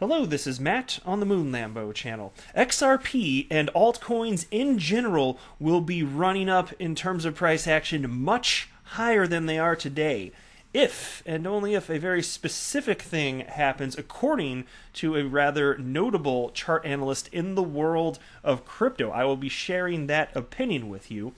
Hello, this is Matt on the Moon Lambo channel. XRP and altcoins in general will be running up in terms of price action much higher than they are today, if and only if a very specific thing happens according to a rather notable chart analyst in the world of crypto. I will be sharing that opinion with you.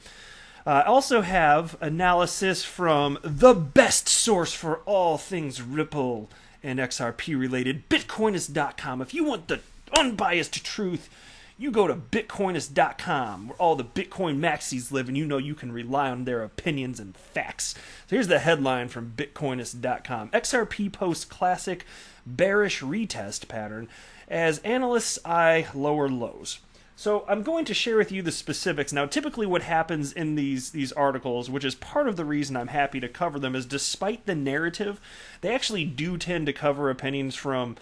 I also have analysis from the best source for all things Ripple and XRP related, Bitcoinist.com. If you want the unbiased truth, you go to Bitcoinist.com, where all the Bitcoin maxis live, and you know you can rely on their opinions and facts. So here's the headline from Bitcoinist.com. XRP posts classic bearish retest pattern as analysts eye lower lows. So I'm going to share with you the specifics. Now, typically what happens in these articles, which is part of the reason I'm happy to cover them, is despite the narrative, they actually do tend to cover opinions from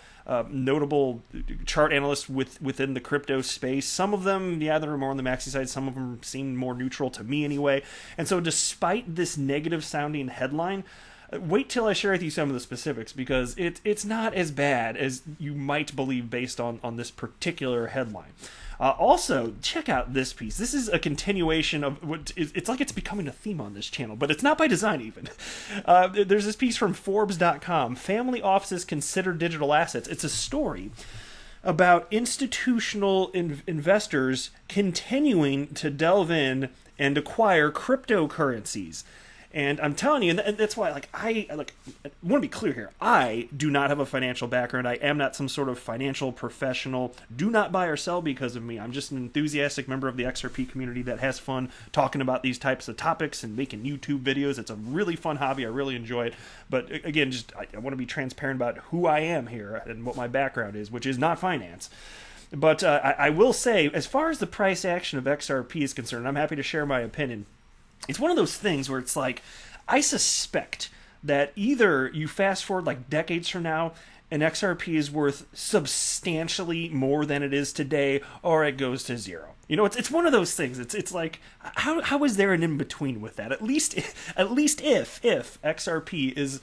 notable chart analysts within the crypto space. Some of them, yeah, they're more on the maxi side. Some of them seem more neutral to me anyway. And so despite this negative sounding headline, wait till I share with you some of the specifics, because it's not as bad as you might believe based on this particular headline. Also, check out this piece. This is a continuation of what it's like it's becoming a theme on this channel, but it's not by design even. There's this piece from Forbes.com. Family offices consider digital assets. It's a story about institutional investors continuing to delve in and acquire cryptocurrencies. And I'm telling you, and that's why, I want to be clear here. I do not have a financial background. I am not some sort of financial professional. Do not buy or sell because of me. I'm just an enthusiastic member of the XRP community that has fun talking about these types of topics and making YouTube videos. It's a really fun hobby. I really enjoy it. But again, I want to be transparent about who I am here and what my background is, which is not finance. But I will say, as far as the price action of XRP is concerned, I'm happy to share my opinion. It's one of those things where it's like, I suspect that either you fast forward like decades from now and XRP is worth substantially more than it is today, or it goes to zero. You know, it's one of those things. It's like, how is there an in-between with that? At least if XRP is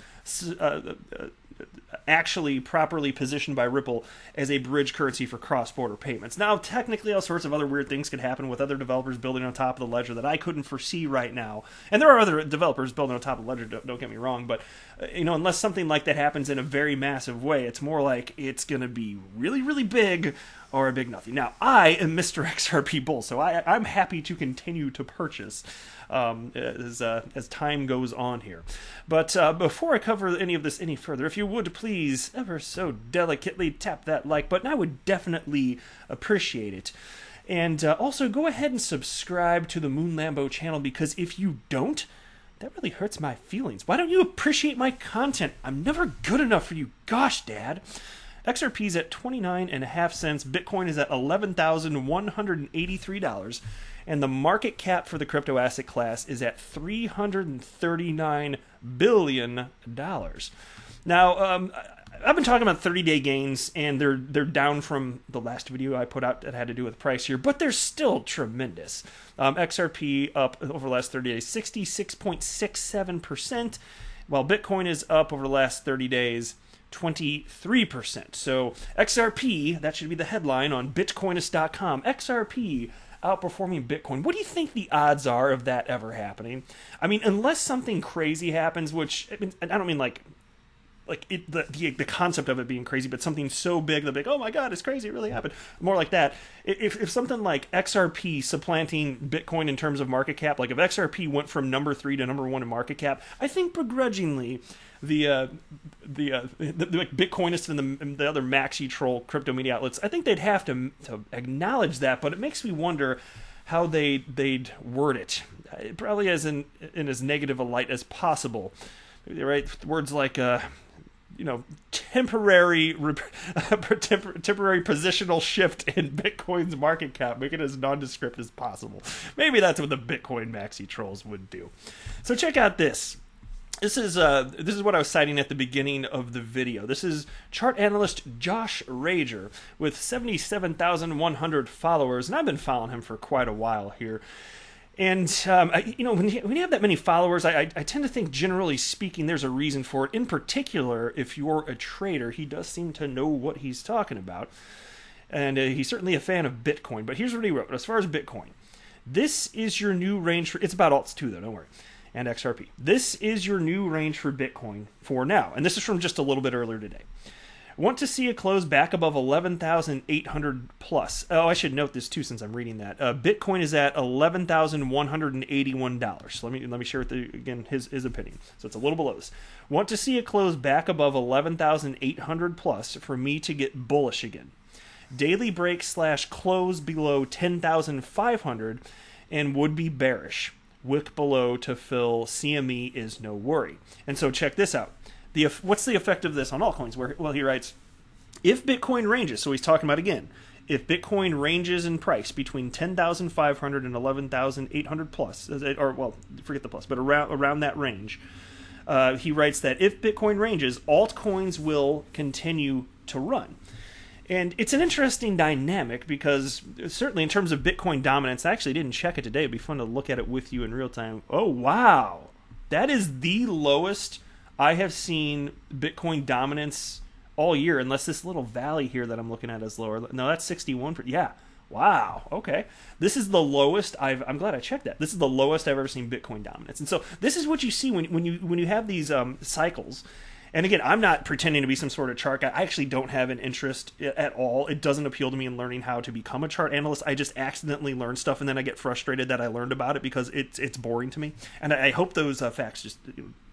actually properly positioned by Ripple as a bridge currency for cross-border payments. Now, technically, all sorts of other weird things could happen with other developers building on top of the ledger that I couldn't foresee right now. And there are other developers building on top of the ledger, don't get me wrong, but unless something like that happens in a very massive way, it's more like it's going to be really, really big or a big nothing. Now, I am Mr. XRP Bull, so I'm happy to continue to purchase as time goes on here. But before I cover any of this any further, if you would please ever so delicately tap that like button, I would definitely appreciate it. And also go ahead and subscribe to the Moon Lambo channel, because if you don't, that really hurts my feelings. Why don't you appreciate my content? I'm never good enough for you. Gosh, Dad. XRP's at 29.5 cents. Bitcoin is at $11,183. And the market cap for the crypto asset class is at $339 billion. Now, I've been talking about 30-day gains, and they're down from the last video I put out that had to do with price here, but they're still tremendous. XRP up over the last 30 days, 66.67%, while Bitcoin is up over the last 30 days, 23%. So XRP, that should be the headline on Bitcoinist.com. XRP outperforming Bitcoin. What do you think the odds are of that ever happening? I mean, unless something crazy happens, which I don't mean the concept of it being crazy, but something so big that oh my God, it's crazy, it really happened. More like that. If something like XRP supplanting Bitcoin in terms of market cap, like if XRP went from number 3 to number 1 in market cap, I think begrudgingly the Bitcoinists and the other maxi troll crypto media outlets, I think they'd have to acknowledge that, but it makes me wonder how they'd word it. Probably in as negative a light as possible. Right? Words like temporary positional shift in Bitcoin's market cap, make it as nondescript as possible. Maybe that's what the Bitcoin maxi trolls would do. So check out this. This is what I was citing at the beginning of the video. This is chart analyst Josh Rager with 77,100 followers, and I've been following him for quite a while here. And when you have that many followers, I tend to think, generally speaking, there's a reason for it. In particular, if you're a trader, he does seem to know what he's talking about. And he's certainly a fan of Bitcoin. But here's what he wrote. As far as Bitcoin, this is your new range for... It's about alts too, though, don't worry. And XRP. This is your new range for Bitcoin for now. And this is from just a little bit earlier today. Want to see a close back above 11,800 plus. Oh, I should note this too, since I'm reading that. Bitcoin is at $11,181. So let me share with you again his opinion. So it's a little below this. Want to see a close back above 11,800 plus for me to get bullish again. Daily break / close below 10,500 and would be bearish. Wick below to fill CME is no worry. And so check this out. What's the effect of this on altcoins? Well, he writes, if Bitcoin ranges, so he's talking about again, if Bitcoin ranges in price between 10,500 and 11,800 plus, or well, forget the plus, but around that range, he writes that if Bitcoin ranges, altcoins will continue to run. And it's an interesting dynamic because certainly in terms of Bitcoin dominance, I actually didn't check it today. It'd be fun to look at it with you in real time. Oh, wow. That is the lowest I have seen Bitcoin dominance all year, unless this little valley here that I'm looking at is lower. No, that's 61. Yeah. Wow. Okay. This is the lowest I'm glad I checked that. This is the lowest I've ever seen Bitcoin dominance. And so this is what you see when you have these cycles. And again, I'm not pretending to be some sort of chart guy. I actually don't have an interest at all. It doesn't appeal to me in learning how to become a chart analyst. I just accidentally learn stuff, and then I get frustrated that I learned about it because it's boring to me. And I hope those facts just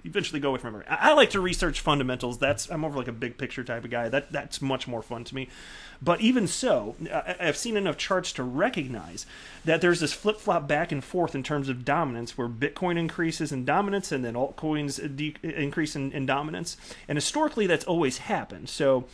eventually go away from memory. I like to research fundamentals. I'm more of like a big picture type of guy. That's much more fun to me. But even so, I've seen enough charts to recognize that there's this flip-flop back and forth in terms of dominance, where Bitcoin increases in dominance and then altcoins increase in dominance. And historically, that's always happened. So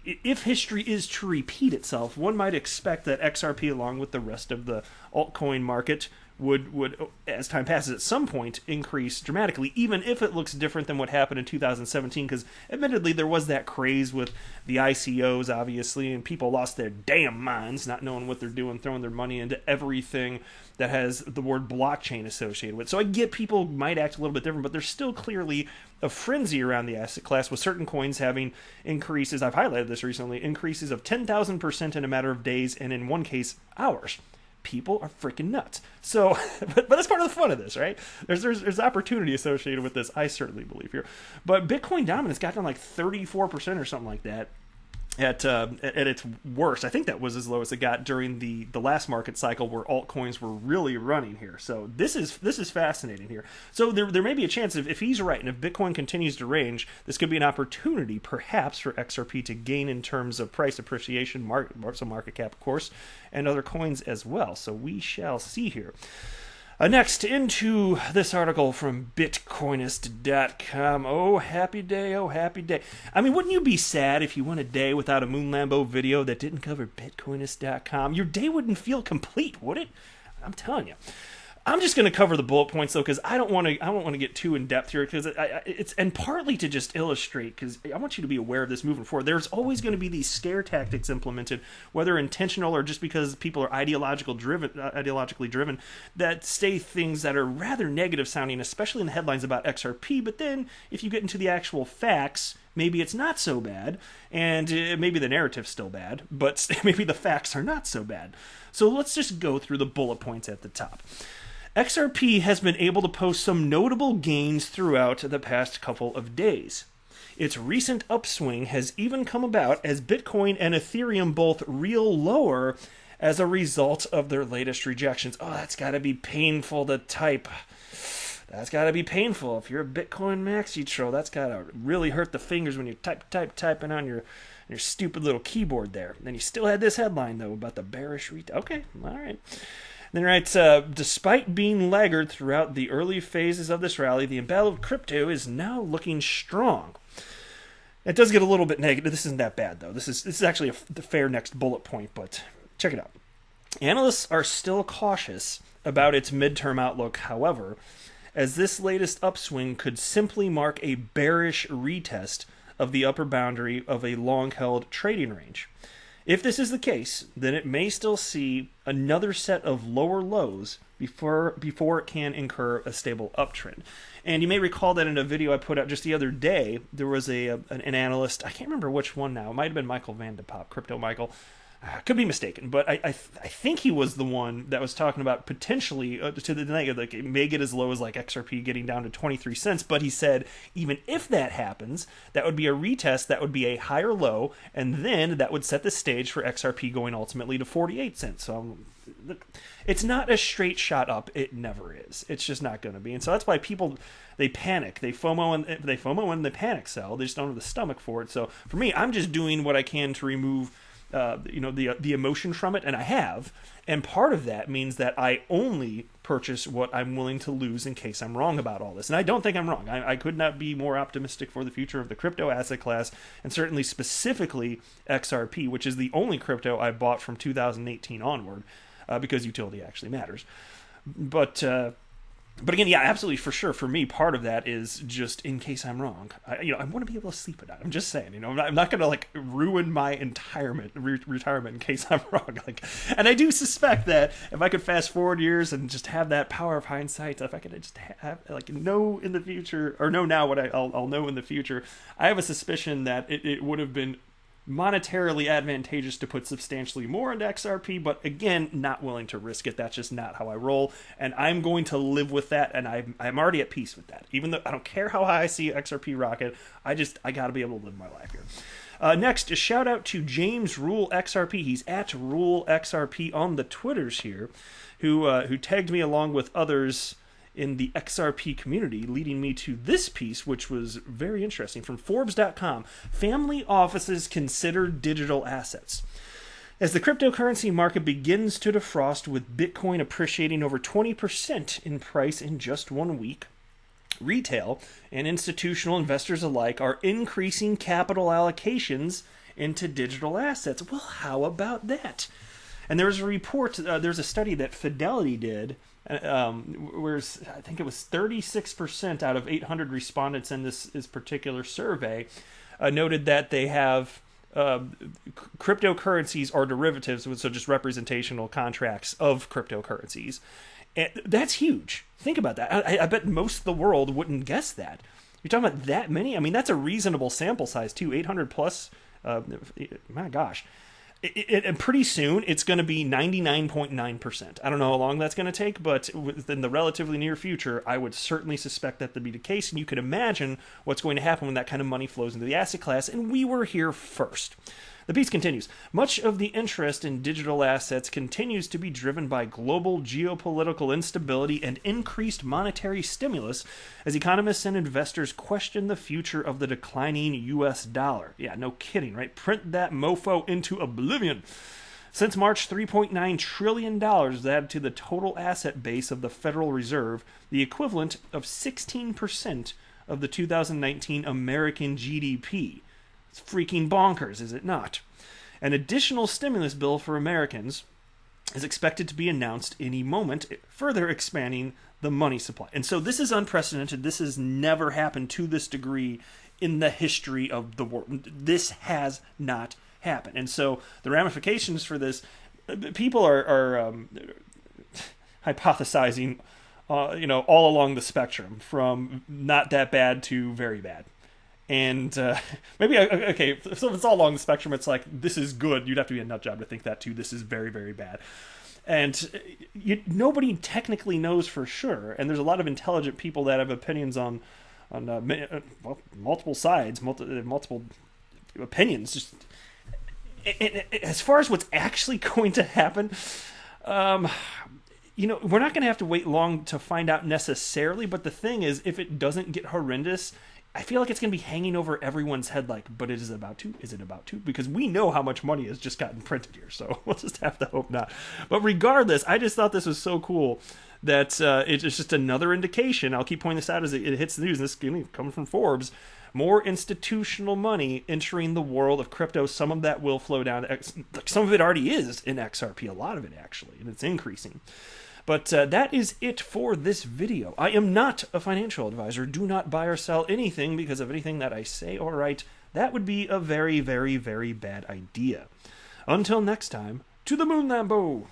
if history is to repeat itself, one might expect that XRP, along with the rest of the altcoin market, would as time passes at some point increase dramatically, even if it looks different than what happened in 2017, because admittedly there was that craze with the ICOs, obviously, and people lost their damn minds not knowing what they're doing, throwing their money into everything that has the word blockchain associated with it. So I get people might act a little bit different, but there's still clearly a frenzy around the asset class, with certain coins having increases, I've highlighted this recently, increases of 10,000% in a matter of days, and in one case, hours. People are freaking nuts. So, but that's part of the fun of this, right? There's opportunity associated with this, I certainly believe here. But Bitcoin dominance got down like 34% or something like that at its worst. I think that was as low as it got during the last market cycle, where altcoins were really running here. So this is fascinating here. So there may be a chance, if he's right, and if Bitcoin continues to range, this could be an opportunity perhaps for XRP to gain in terms of price appreciation, market cap, of course, and other coins as well. So we shall see here. Next, into this article from Bitcoinist.com. Oh, happy day, oh, happy day. I mean, wouldn't you be sad if you went a day without a Moon Lambo video that didn't cover Bitcoinist.com? Your day wouldn't feel complete, would it? I'm telling you. I'm just going to cover the bullet points, though, because I don't want to get too in depth here, because it's and partly to just illustrate, because I want you to be aware of this moving forward. There's always going to be these scare tactics implemented, whether intentional or just because people are ideologically driven, that say things that are rather negative sounding, especially in the headlines about XRP. But then, if you get into the actual facts, maybe it's not so bad, and maybe the narrative's still bad, but maybe the facts are not so bad. So let's just go through the bullet points at the top. XRP has been able to post some notable gains throughout the past couple of days. Its recent upswing has even come about as Bitcoin and Ethereum both reel lower as a result of their latest rejections. Oh, that's got to be painful to type. That's got to be painful. If you're a Bitcoin maxi troll, that's got to really hurt the fingers when you're typing on your stupid little keyboard there. And then you still had this headline, though, about the bearish Okay, all right. Then writes, despite being laggard throughout the early phases of this rally, the embattled crypto is now looking strong. It does get a little bit negative. This isn't that bad, though. This is actually the fair next bullet point, but check it out. Analysts are still cautious about its midterm outlook, however, as this latest upswing could simply mark a bearish retest of the upper boundary of a long-held trading range. If this is the case, then it may still see another set of lower lows before it can incur a stable uptrend. And you may recall that in a video I put out just the other day, there was an analyst, I can't remember which one now, it might have been Michael Van de Pop, Crypto Michael, could be mistaken, but I think he was the one that was talking about potentially to the negative, like it may get as low as like XRP getting down to 23 cents, but he said even if that happens, that would be a retest, that would be a higher low, and then that would set the stage for XRP going ultimately to 48 cents. So it's not a straight shot up. It never is. It's just not going to be. And so that's why people, they panic. They FOMO and they panic sell. They just don't have the stomach for it. So for me, I'm just doing what I can to remove the emotion from it, and I have. And part of that means that I only purchase what I'm willing to lose in case I'm wrong about all this. And I don't think I'm wrong. I could not be more optimistic for the future of the crypto asset class, and certainly specifically XRP, which is the only crypto I bought from 2018 onward, because utility actually matters. But again, yeah, absolutely, for sure. For me, part of that is just in case I'm wrong. I want to be able to sleep at night. I'm just saying, I'm not going to like ruin my retirement in case I'm wrong. And I do suspect that if I could fast forward years and just have that power of hindsight, if I could just have know in the future, or know now what I'll know in the future, I have a suspicion that it would have been monetarily advantageous to put substantially more into XRP, but again, not willing to risk it. That's just not how I roll, and I'm going to live with that, and I'm already at peace with that. Even though I don't care how high I see XRP rocket, I got to be able to live my life here. Next, a shout out to James Rule XRP. He's at Rule XRP on the Twitters here, who tagged me along with others in the XRP community, leading me to this piece, which was very interesting, from Forbes.com. Family offices consider digital assets. As the cryptocurrency market begins to defrost, with Bitcoin appreciating over 20% in price in just 1 week, retail and institutional investors alike are increasing capital allocations into digital assets. Well, how about that? And there was a report, there's a study that Fidelity did, where I think it was 36% out of 800 respondents in this particular survey noted that they have cryptocurrencies or derivatives, so just representational contracts of cryptocurrencies. And that's huge. Think about that. I bet most of the world wouldn't guess that. You're talking about that many? I mean, that's a reasonable sample size too, 800 plus. My gosh. And pretty soon, it's going to be 99.9%. I don't know how long that's going to take, but within the relatively near future, I would certainly suspect that to be the case. And you could imagine what's going to happen when that kind of money flows into the asset class. And we were here first. The piece continues. Much of the interest in digital assets continues to be driven by global geopolitical instability and increased monetary stimulus as economists and investors question the future of the declining U.S. dollar. Yeah, no kidding, right? Print that mofo into oblivion. Since March, $3.9 trillion is added to the total asset base of the Federal Reserve, the equivalent of 16% of the 2019 American GDP. It's freaking bonkers, is it not? An additional stimulus bill for Americans is expected to be announced any moment, further expanding the money supply. And so this is unprecedented. This has never happened to this degree in the history of the world. This has not happened. And so the ramifications for this, people are hypothesizing, all along the spectrum, from not that bad to very bad. And maybe, okay, so if it's all along the spectrum, it's like, this is good. You'd have to be a nut job to think that, too. This is very, very bad. And nobody technically knows for sure. And there's a lot of intelligent people that have opinions on multiple sides, multiple opinions. Just as far as what's actually going to happen, we're not going to have to wait long to find out necessarily. But the thing is, if it doesn't get horrendous, I feel like it's going to be hanging over everyone's head but it is about to? Is it about to? Because we know how much money has just gotten printed here, so we'll just have to hope not. But regardless, I just thought this was so cool that it's just another indication. I'll keep pointing this out as it hits the news, and this is coming from Forbes. More institutional money entering the world of crypto. Some of that will flow down. Some of it already is in XRP, a lot of it actually, and it's increasing. But that is it for this video. I am not a financial advisor. Do not buy or sell anything because of anything that I say or write. That would be a very, very, very bad idea. Until next time, to the moon, Lambo!